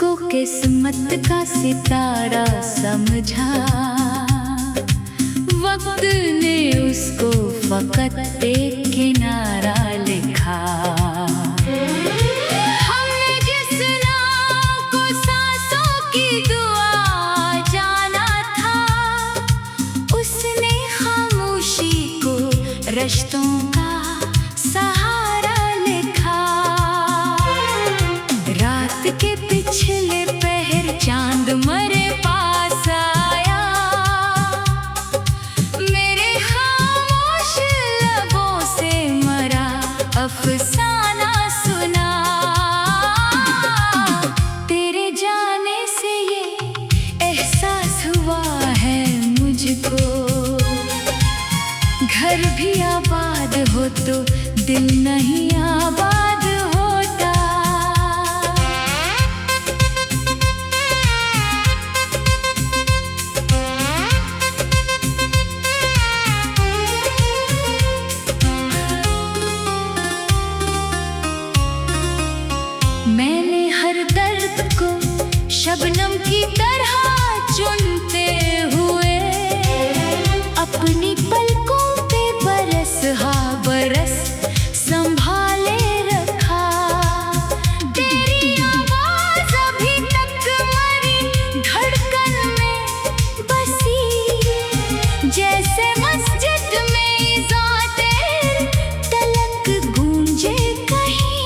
को किस्मत का सितारा समझा, वक्त ने उसको फकत एक किनारा लिखा। हमने जिस नाम को सांसों की दुआ जाना था, उसने खामोशी को रिश्तों का सहारा लिखा। रात के पिछले पहर चांद मेरे पास आया, मेरे खामोश लबों से मरा अफसाना सुना। तेरे जाने से ये एहसास हुआ है मुझको, घर भी आबाद हो तो दिल नहीं आबाद होता। मैंने हर दर्द को शबनम की तरह चुनते हुए अपनी पलकों पे बरस हा बरस संभाले रखा। तेरी आवाज अभी तक मेरी धड़कन में बसी, जैसे मस्जिद में ज़ाते तलक गूंजे कहीं।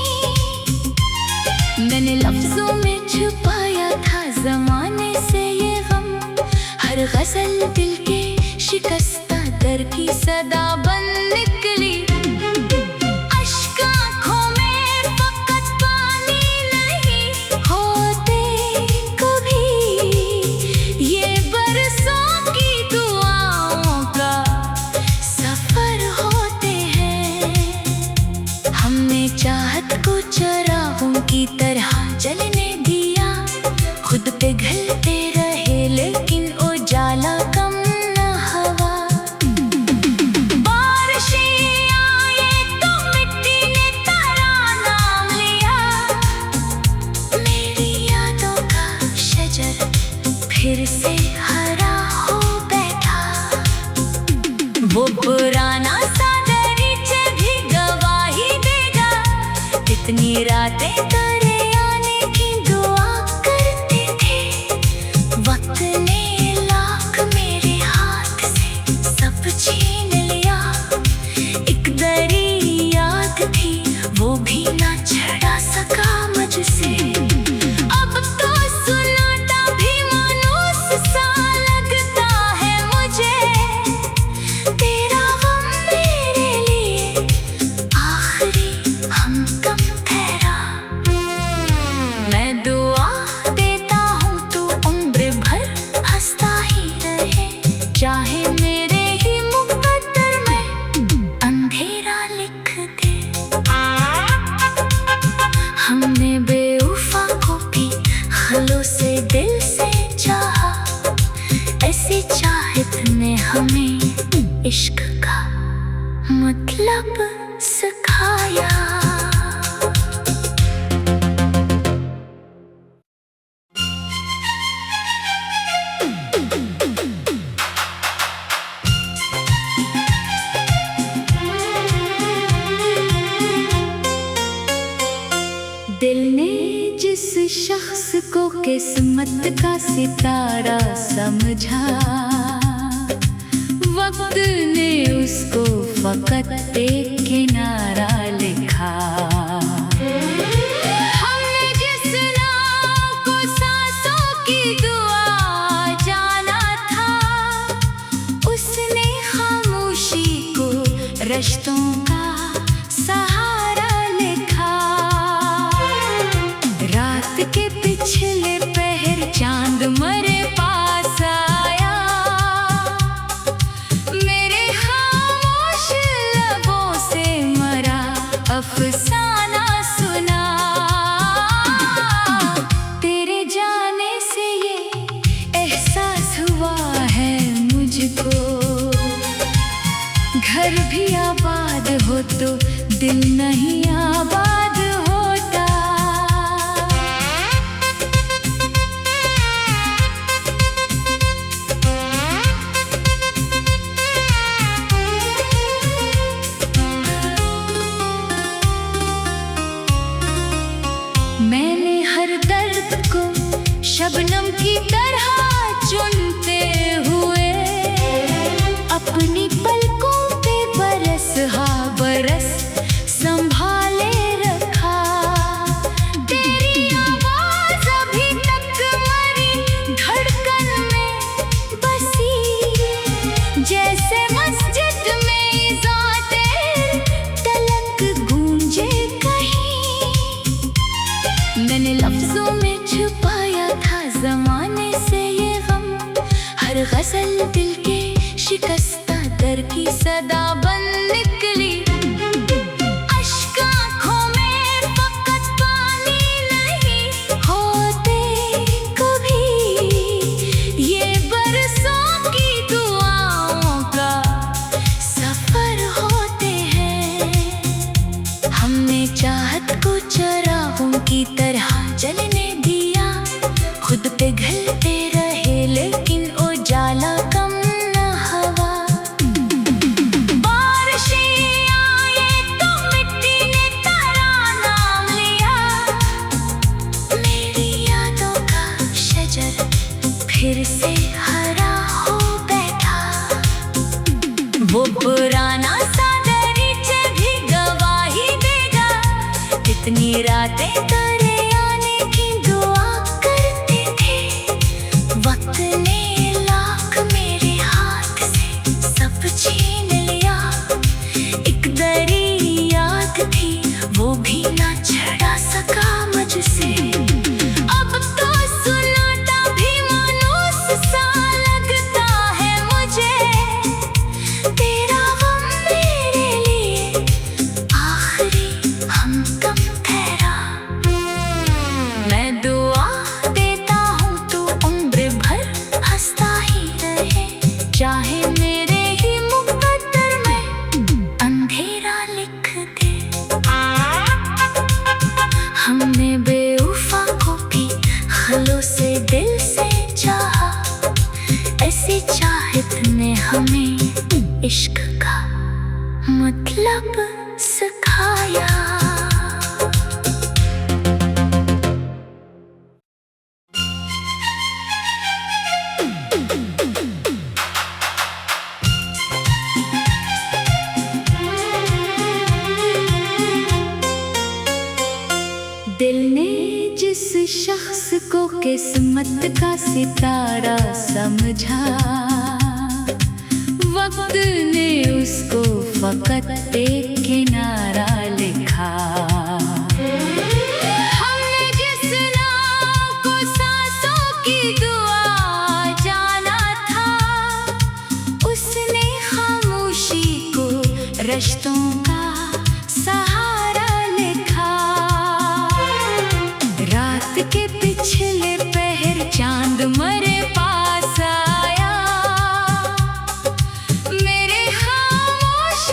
मैंने लफ्जों में छुपाया था ज़माने से ये गम, हर गज़ल दिल के शिकस्ता दर की सदा बन निकली। अश्क आँखों में फकत पानी नहीं होते कभी, ये बरसों की दुआओं का सफर होते हैं। हमने चाहत को चरागों की तरह जलने दिया, खुद पिघलते रहे लेकिन उजाला कम न हवा। बारिशें आए तो मिट्टी ने तेरा नाम लिया, मेरी यादों का शजर फिर से हरा हो बैठा। वो पुराना सा दरीचे भी गवाही देगा, इतनी रातें तेरे आने की दुआ करते थे। वक्त ने लाख मेरे हाथ से सब छीन लिया, एक दरी याद थी वो भी ना छड़ा सका मुझसे। अब तो सुनाता भी मानूस सा लगता है मुझे, तेरा गम मेरे लिए आखिरी हमदम ठहरा। मैं दुआ देता हूँ तू उम्र भर हंसता ही रहे, चाहे मेरे ही मुकद्दर में अंधेरा लिख दे। हमने बेवफा को भी खलो से दिल से चाहा, ऐसी चाहत ने हमें इश्क का मतलब सिखाया। दिल ने जिस शख्स को किस्मत का सितारा समझा, वक्त ने उसको फकत एक किनारा लिखा। हमने जिस नाम को सांसों की दुआ जाना था, उसने खामोशी को रिश्तों का सहारा लिखा। रात के पिछले पहर चांद मेरे पास आया, मेरे खामोश लबों से मरा अफसाना सुना। तेरे जाने से ये एहसास हुआ है मुझको, घर भी आबाद हो तो दिल नहीं आबाद होता। शबनम की तरह चुनते हुए अपनी पलकों पे बरस हाँ बरस संभाले रखा। तेरी आवाज अभी तक मरी धड़कन में बसी, जैसे मस्जिद में इज़ाते तलक गूंजे कहीं। मैंने लफ्जों में छुपाया था ज़माने से ये गम, हर गज़ल दिल के शिकस्ता दर की सदा बन निकली। अश्क आँखों में फ़कत पानी नहीं होते कभी, ये बरसों की दुआओं का सफ़र होते हैं। हमने चाहत को चरागों की तरह जलने दिया, खुद पिघलते रहे लेकिन उजाला कम न हवा। बारिशें आए तो मिट्टी ने तेरा नाम लिया, मेरी यादों का शजर फिर से हरा हो बैठा। वो पुराना सा दरीचा भी गवाही देगा, कितनी रातें तेरे आने की दुआ करते थे। वक्त ने लाख मेरे हाथ से सब छीन लिया, एक दरी याद थी वो भी ना छड़ा सका मुझसे। अब तो सुनाता भी मानूस सा लगता है मुझे, तेरा गम मेरे लिए आखिरी हमदम ठहरा। मैं दुआ देता हूँ तू उम्र भर हंसता ही रहे, चाहे मेरे ही मुकद्दर में अंधेरा लिख दे। हमने बेवफा को भी खलों से दिल से चाहा, ऐसी चाहत ने हमें इश्क का मतलब सिखाया। दिल ने जिस शख्स को किस्मत का सितारा समझा, वक्त ने उसको फकत एक किनारा लिखा। हमने जिस नाम को सांसों की दुआ जाना था, उसने खामोशी को रिश्तों का सहारा लिखा। रात के पिछले पहर चांद मेरे पास आया, मेरे खामोश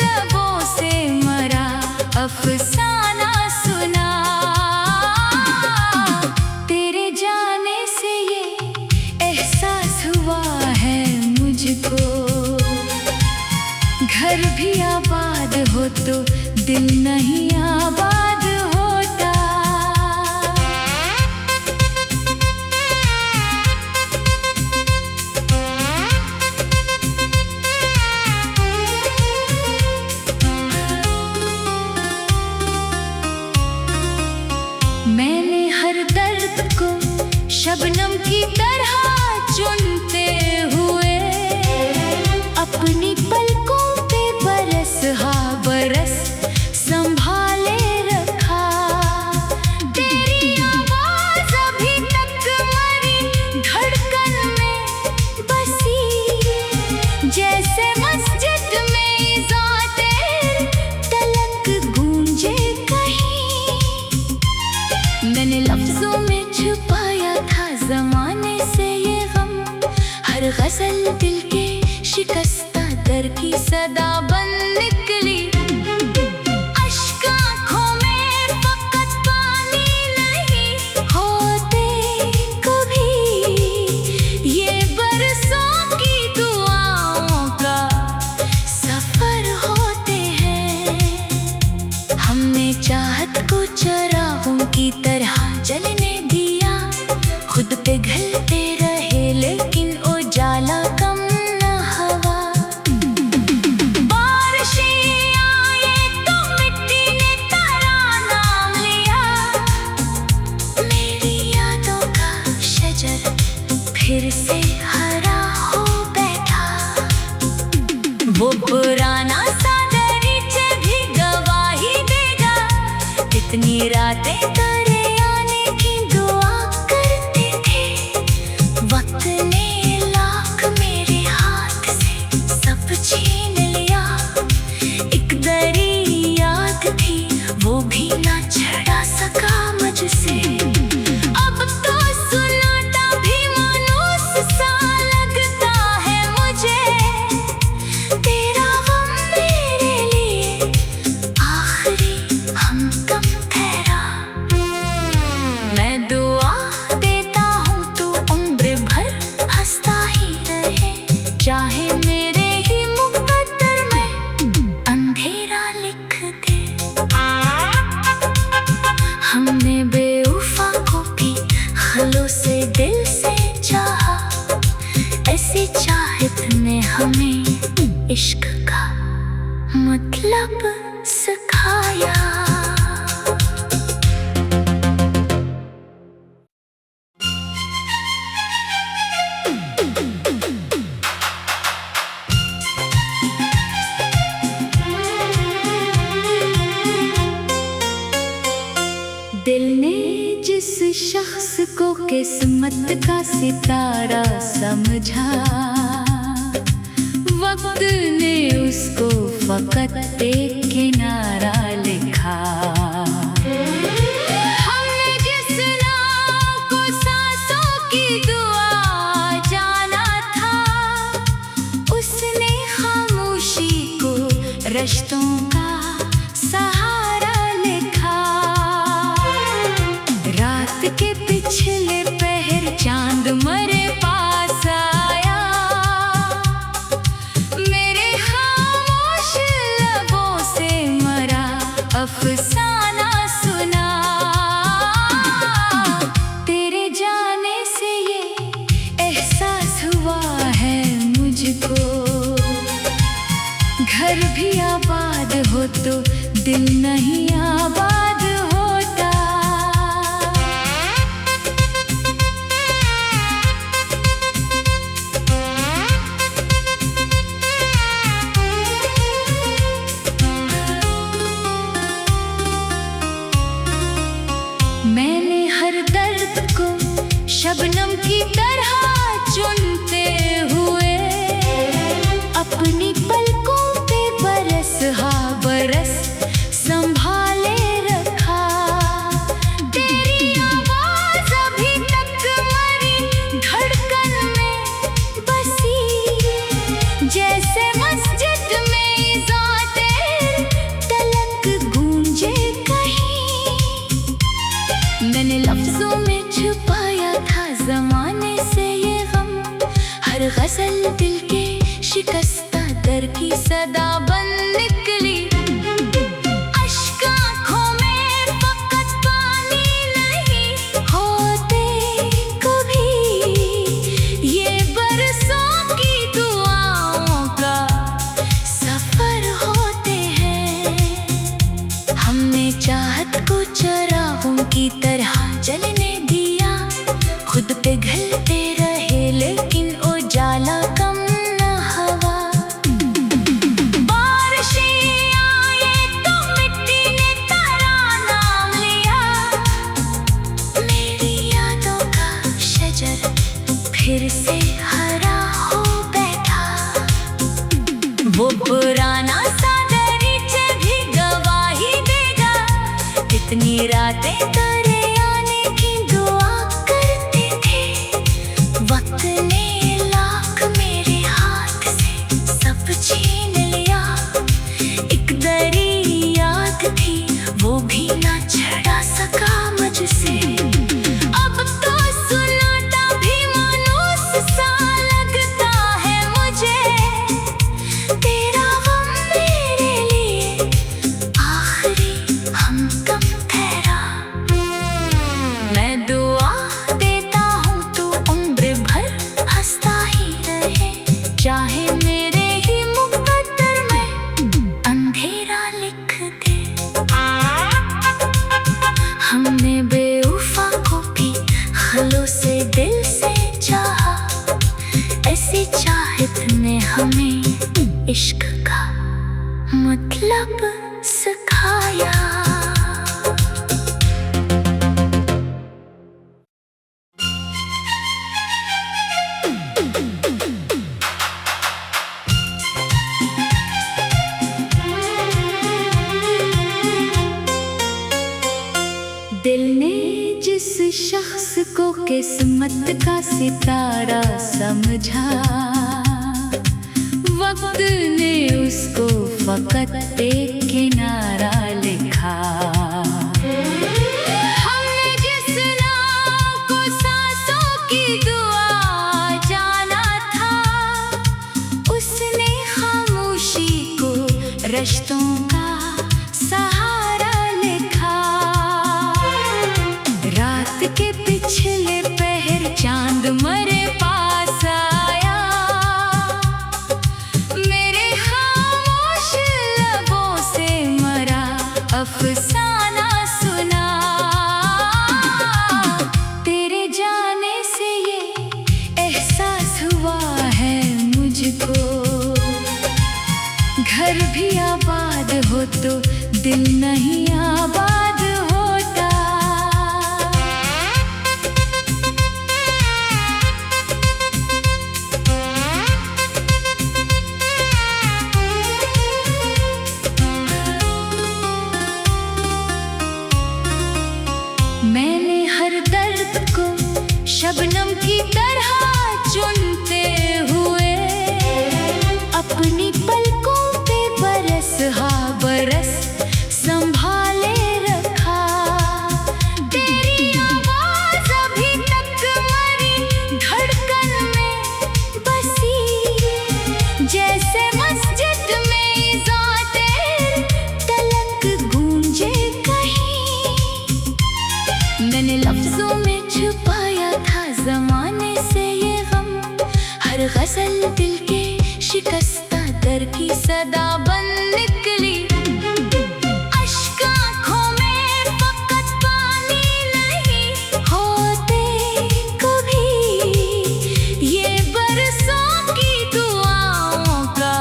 लबों से मरा अफसाना सुना। तेरे जाने से ये एहसास हुआ है मुझको, घर भी आबाद हो तो दिल नहीं आबाद होता। मैंने हर दर्द को शबनम की तरह चुनते हुए अपनी पलकों पे बरस हाँ बरस संभाले रखा। तेरी आवाज अभी तक मरी धड़कन में बसी, जैसे मस्जिद में इज़ाते तलक गूंजे कहीं। मैंने लफ्जों में छुपाया था ज़माने से ये गम, हर गज़ल दिल के शिकस्ता दर की सदा बन निकली। अश्क आँखों में फ़कत पानी नहीं होते कभी, ये बरसों की दुआओं का सफ़र होते हैं। हमने चाहत को चरागों की तरह जलने दिया, खुद फिर से हरा हो बैठा। वो पुराना सा दरीचे भी गवाही देगा, इतनी रातें करे आने की दुआ करते थे। वक्त ने लाख मेरे हाथ से सब छीन लिया। एक दरी याद थी, वो भी ना छड़ा सका मुझसे। अब तो सुनाता भी मानूस सा लगता है मुझे। तेरा गम मेरे लिए आखिरी हमदम ठहरा। मैं दुआ देता हूँ तू उम्र भर हंसता ही रहे, चाहे मेरे ही मुकद्दर में अंधेरा लिख दे। हमने बेवफा को भी खलों से दिल से चाहा, ऐसी चाहत ने हमें इश्क का मतलब सिखाया। दिल ने जिस शख्स को किस्मत का सितारा समझा, वक्त ने उसको फकत एक किनारा लिखा। हमने जिस नाम को सांसों की दुआ जाना था, उसने खामोशी को रिश्तों का सहारा लिखा। रात के पिछले पहर चांद मेरे पास आया, मेरे खामोश लबों से मरा अफसाना सुना। तेरे जाने से ये एहसास हुआ है मुझको, घर भी आबाद हो तो दिल नहीं आबाद होता। मैंने हर दर्द को शबनम की तरह चुनते हुए अपनी पलकों पे बरस हाँ बरस संभाले रखा। तेरी आवाज अभी तक मेरी धड़कन में बसी, जैसे मस्जिद में इज़ाते तलक गूंजे कहीं। मैंने लफ्जों में छुपाया था ज़माने से ये गम, हर गज़ल दिल के शिकस्ता दर की सदा बन निकली। अश्क आँखों में फकत पानी नहीं होते कभी, ये बरसों की दुआओं का सफर होते हैं। हमने चाहत को चरागों की तरह जलने दिया, खुद पिघलते रहे लेकिन उजाला कम न हवा। बारिशें आए तो मिट्टी ने तेरा नाम लिया, मेरी यादों का शजर फिर से हरा हो बैठा। वो पुराना सा दरीचे भी गवाही देगा, इतनी रातें करे आने की दुआ करते थे। वक्त ने लाख मेरे हाथ से सब छीन लिया। एक दरी याद थी, वो भी ना छड़ा सका मुझसे। अब तो सुनाता भी मानूस सा लगता है मुझे। तेरा गम मेरे लिए आखिरी हमदम ठहरा। मैं दुआ देता हूँ तू उम्र भर हंसता ही रहे, चाहे मेरे ही मुकद्दर में अंधेरा लिख दे। हमने बेवफा को भी खलों से दिल से चाहा, इश्क का मतलब सिखाया। दिल ने जिस शख्स को किस्मत का सितारा समझा, वक्त ने उसको फकत एक किनारा लिखा। हमने जिस नाम को सांसों की दुआ जाना था, उसने खामोशी को रिश्तों का सहारा लिखा। रात के पिछले पहर चांद मरे पास आया, मेरे खामोश लबों से मरा अफसाना सुना। तेरे जाने से ये एहसास हुआ है मुझको, घर भी आबाद हो तो दिल नहीं आबाद होता। मैंने हर दर्द को शबनम की तरह चुनते हुए अपनी पलकों पे बरस हाँ बरस संभाले रखा। तेरी आवाज अभी तक मरी धड़कन में बसी, जैसे मस्जिद में इज़ाते तलक गूंजे कहीं। मैंने लफ्जों में छुपाया था ज़माने से ये गम, हर गज़ल दिल के शिकस्ता दर की सदा बन निकली। अश्क आँखों में फकत पानी नहीं होते कभी, ये बरसों की दुआओं का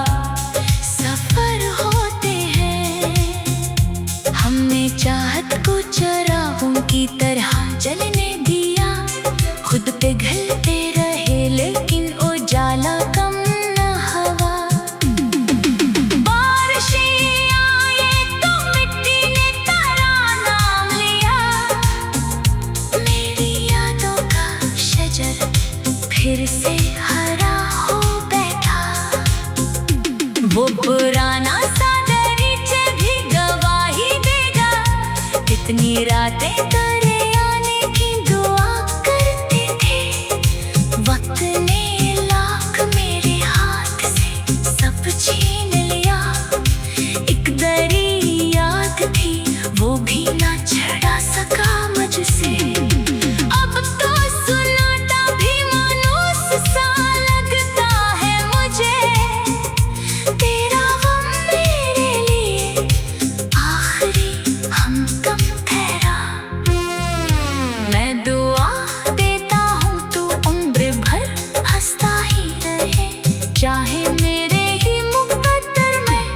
सफर होते हैं। हमने चाहत को चरागों की तरह जलने दिया, खुद पिघलते रहे लेकिन उजाला कम न हवा। बारिशें आए तो मिट्टी ने तेरा नाम लिया, मेरी यादों का शजर फिर से हरा हो बैठा। वो पुराना सा दरीचे भी गवाही देगा, कितनी रातें तेरे आने की दुआ करते थे। वक्त ने लाख मेरे हाथ से सब छीन लिया, एक दरी याद थी वो भी ना छड़ा सका मुझसे। अब तो सुनाता भी मानूस सा लगता है मुझे, तेरा गम मेरे लिए आखिरी हमदम ठहरा। मैं दुआ देता हूँ तू उम्र भर हंसता ही रहे, चाहे मेरे ही मुकद्दर में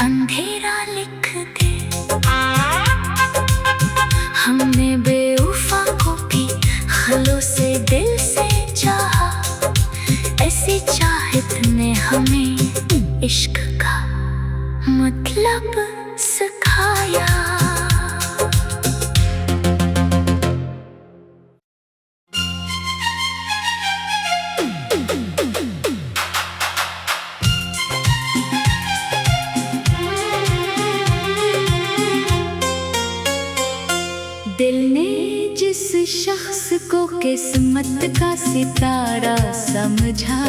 अंधेरा लिख दे। हमने बेवफा को भी खलों से दिल से चाहा, ऐसी चाहत ने हमें इश्क का मतलब सिखाया। दिल ने जिस शख्स को किस्मत का सितारा समझा,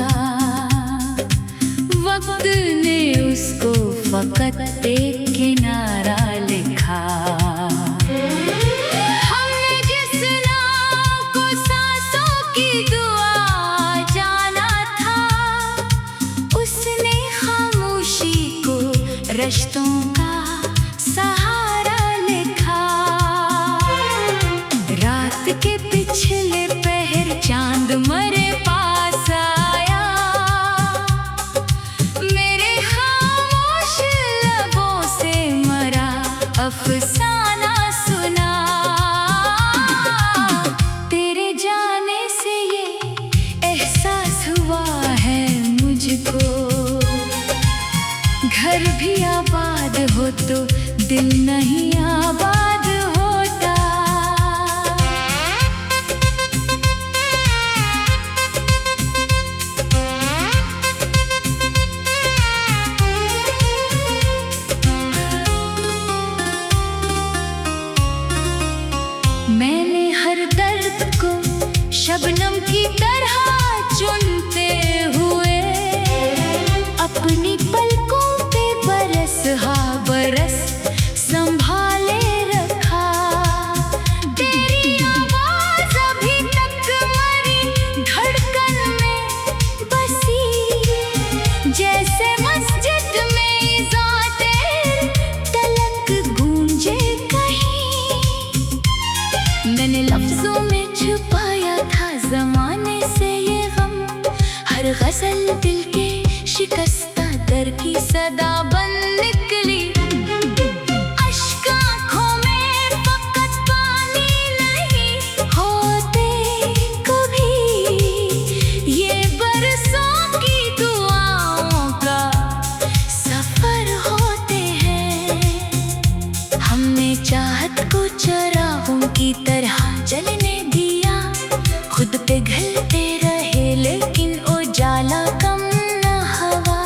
वक्त ने उसको फकत एक किनारा लिखा। हमने जिस नाम को सांसों की दुआ जाना था, उसने खामोशी को रिश्तों का सहारा लिखा। रात के पिछले पहर चांद मरे पास आया, मेरे अफसाना सुना। तेरे जाने से ये एहसास हुआ है मुझको, घर भी आबाद हो तो दिल नहीं आबाद होता। मैंने हर दर्द को शबनम की तरह चुनते हुए अपनी पलकों पे बरस हाँ बरस संभाले रखा। तेरी आवाज अभी तक मरी धड़कन में बसी, जैसे मस्जिद में ज़ाते तलक गूंजे कहीं। मैंने लफ्जों में छुपाया था ज़माने से ये गम, हर गज़ल दिल के शिकस्ता दर की सदा बन निकली। अश्क आँखों में फकत पानी नहीं होते कभी, ये बरसों की दुआओं का सफर होते हैं। हमने चाहत को चरागों की तरह जलने दिया, खुद पिघलते रहे लेकिन उजाला कम न हवा।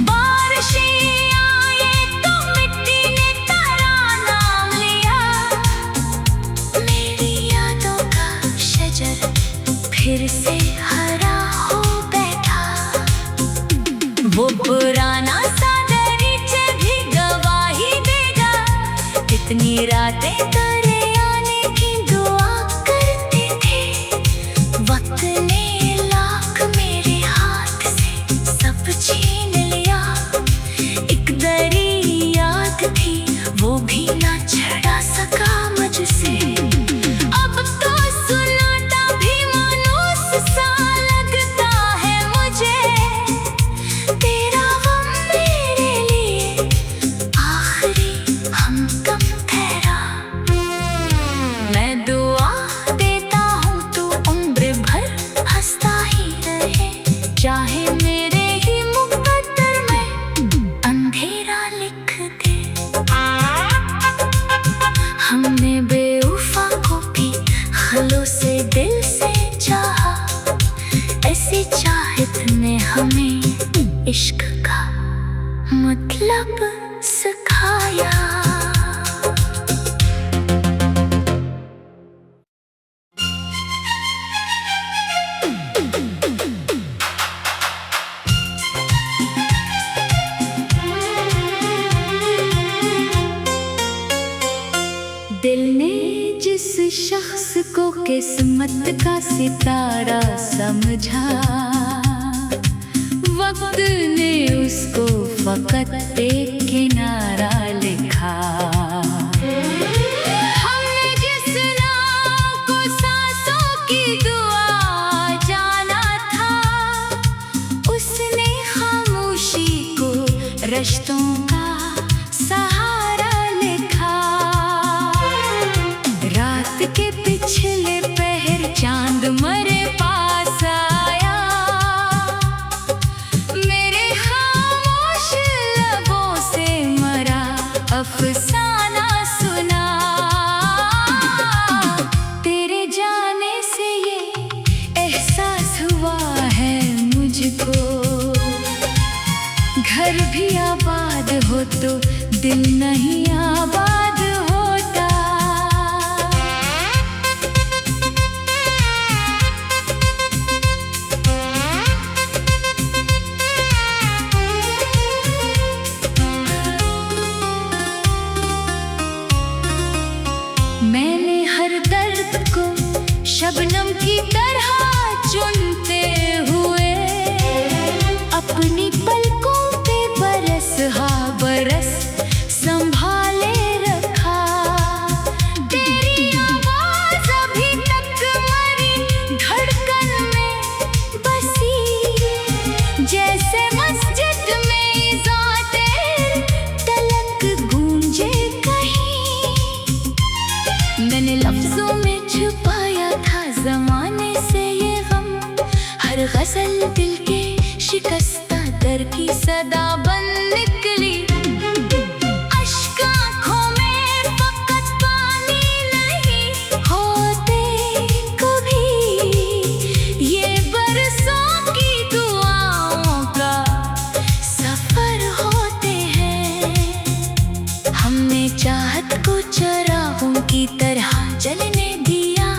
बारिशें आए तो मिट्टी ने नाम लिया, मेरी यादों का शजर फिर से हरा हो बैठा। वो पुराना सा दरीचे भी गवाही देगा, इतनी रातें तेरे आने की दुआ करते थे। वक्त ने लाख मेरे हाथ से सब छीन लिया, एक दरी याद थी वो भी ना छड़ा सका मुझसे। अब तो सुनाता भी मानूस सा लगता है मुझे, तेरा गम मेरे लिए आखिरी हमदम ठहरा। मैं दुआ देता हूँ तू उम्र भर हंसता ही रहे, चाहे मेरे ही मुकद्दर में अंधेरा लिख दे। हमने बेवफा को भी खलों से दिल से चाहा, ऐसी चाहत ने हमें इश्क का मतलब सिखाया। दिल ने जिस शख्स को किस्मत का सितारा समझा, वक्त ने उसको फकत एक किनारा लिखा। हमने जिस नाम को सांसों की दुआ जाना था, उसने खामोशी को रिश्तों का सहारा लिखा। रात के पिछले पहर चांद मेरे पास आया, मेरे खामोश लबों से मरा अफसाना सुना। तेरे जाने से ये एहसास हुआ है मुझको, घर भी आबाद हो तो दिल नहीं आबाद होता। मैंने हर दर्द को शबनम की तरह चुनते हुए अपनी पलकों पे बरस हाँ बरस संभाले रखा। तेरी आवाज अभी तक मरी धड़कन में बसी, जैसे मस्जिद में ज़ाते तलक गूंजे गजल दिल के शिकस्ता दर की सदा बन निकली। अश्क आँखों में फकत पानी नहीं होते कभी, ये बरसों की दुआओं का सफर होते हैं। हमने चाहत को चरागों की तरह जलने दिया,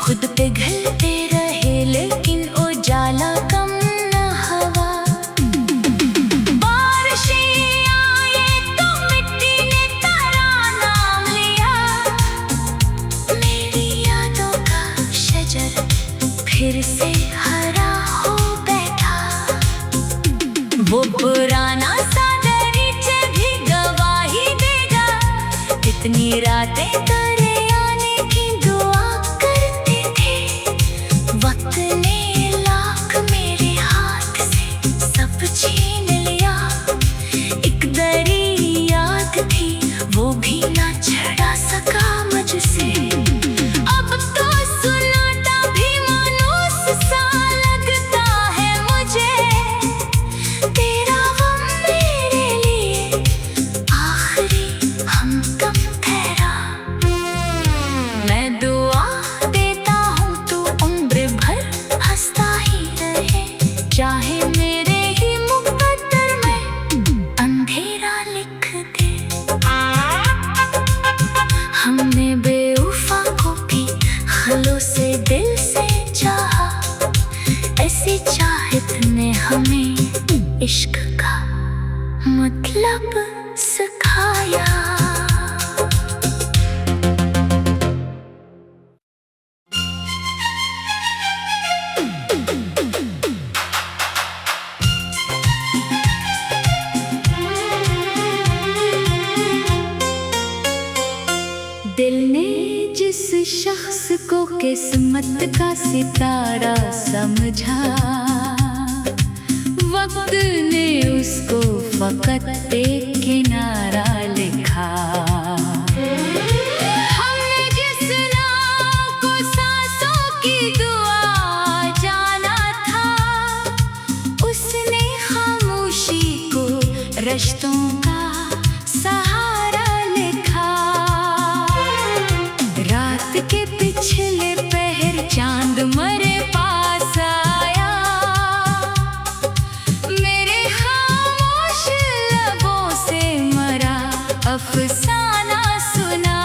खुद पिघलते रहे लेकिन उजाला कम न हवा। बारिशें आए तो मिट्टी ने तेरा नाम लिया, मेरी यादों का शजर फिर से हरा हो बैठा। वो पुराना सा दरीचा भी गवाही देगा, इतनी रातें तेरे आने की दुआ करते थे। वक्त ने लाख मेरे हाथ से सब छीन लिया, एक दरी याद थी वो भी ना छड़ा सका मुझसे। अब तो सुनाता भी मानूस सा लगता है मुझे, तेरा गम मेरे लिए आखिरी हमदम ठहरा। मैं दुआ देता हूँ तू उम्र भर हंसता ही रहे, चाहे मेरे ही मुकद्दर में अंधेरा लिख दे। हमने बेवफा को भी खलों से दिल से चाहा, ऐसी चाहत ने हमें इश्क का मतलब सिखाया। दिल ने जिस शख्स को किस्मत का सितारा समझा, वक्त ने उसको फकत एक किनारा लिखा। हमने जिस नाम को सांसों की दुआ जाना था, उसने खामोशी को रिश्तों का सहारा लिखा। रात के पिछले पहर चांद मरे पास आया, मेरे खामोश लबों से मरा अफसाना सुना।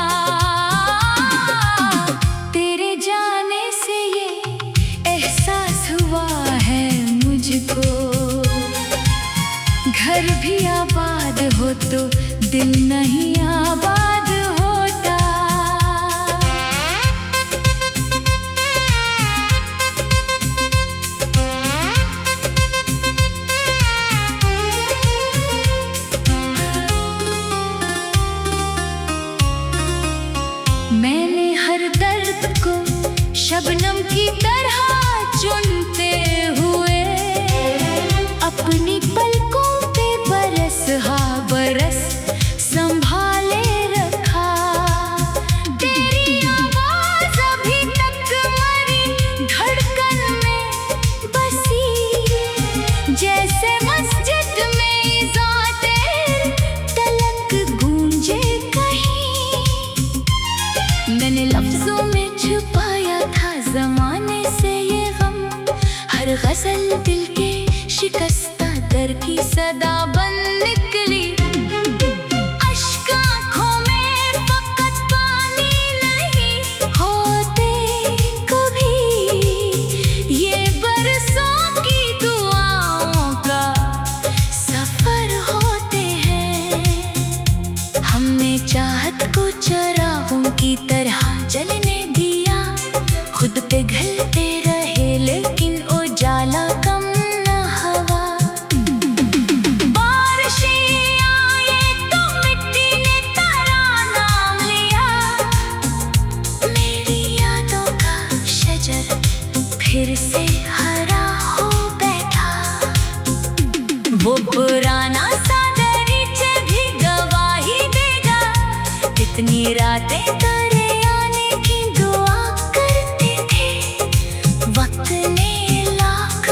तेरे जाने से ये एहसास हुआ है मुझको, घर भी आबाद हो तो दिल नहीं आबाद होता। मैंने हर दर्द को शबनम की तरह चुनते हुए, अपनी पलकों पे बरस हा बरस संभाले रखा। तेरी आवाज अभी तक मरी धड़कन में बसी, जैसे मस्जिद में ज़ातेर तलक गूंजे कहीं। मैंने लफ्जों में छुपाया था जमाने से ये गम, हर गजल दिल के शिकस्ता दर की सदा बन निकली। अश्क आँखों में फकत पानी नहीं होते कभी, ये बरसों की दुआओं का सफर होते हैं। हमने चाहत को चरागों की तरह जलने दिया, खुद पिघलते रहे लेकिन उजाला कम न हवा। बारिशें आए तो मिट्टी ने तेरा नाम लिया, मेरी यादों का शजर फिर से हरा हो बैठा। वो पुराना सा दरीचा भी गवाही देगा, इतनी रातें तेरे आने की दुआ करते थे। वक्त ने लाख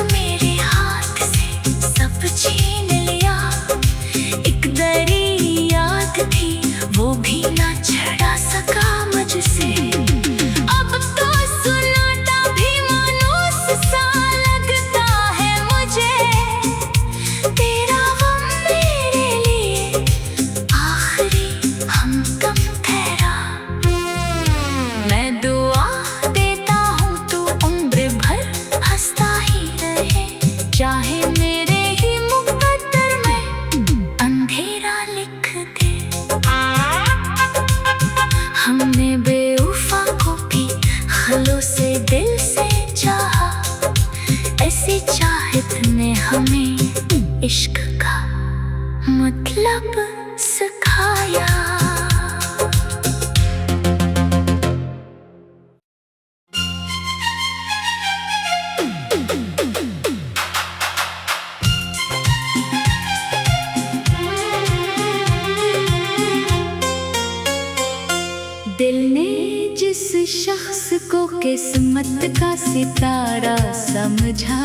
किस्मत का सितारा समझा,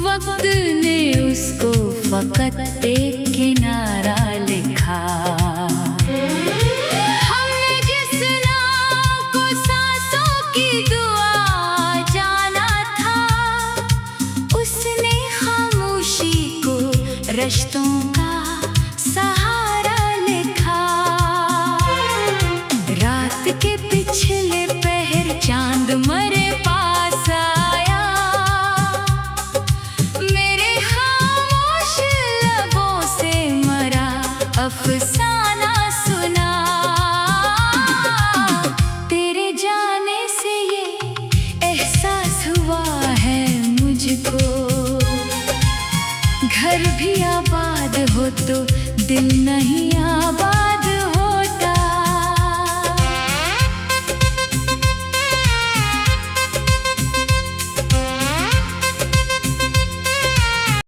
वक्त ने उसको फकत एक किनारा लिखा। हमने जिस नाम को सांसों की दुआ जाना था, उसने खामोशी को रिश्तों का सहारा लिखा। रात के पिछले पहर चांद मरे पास आया, मेरे खामोश लबों से मरा अफसाना सुना। तेरे जाने से ये एहसास हुआ है मुझको, घर भी आबाद हो तो दिल नहीं आबाद।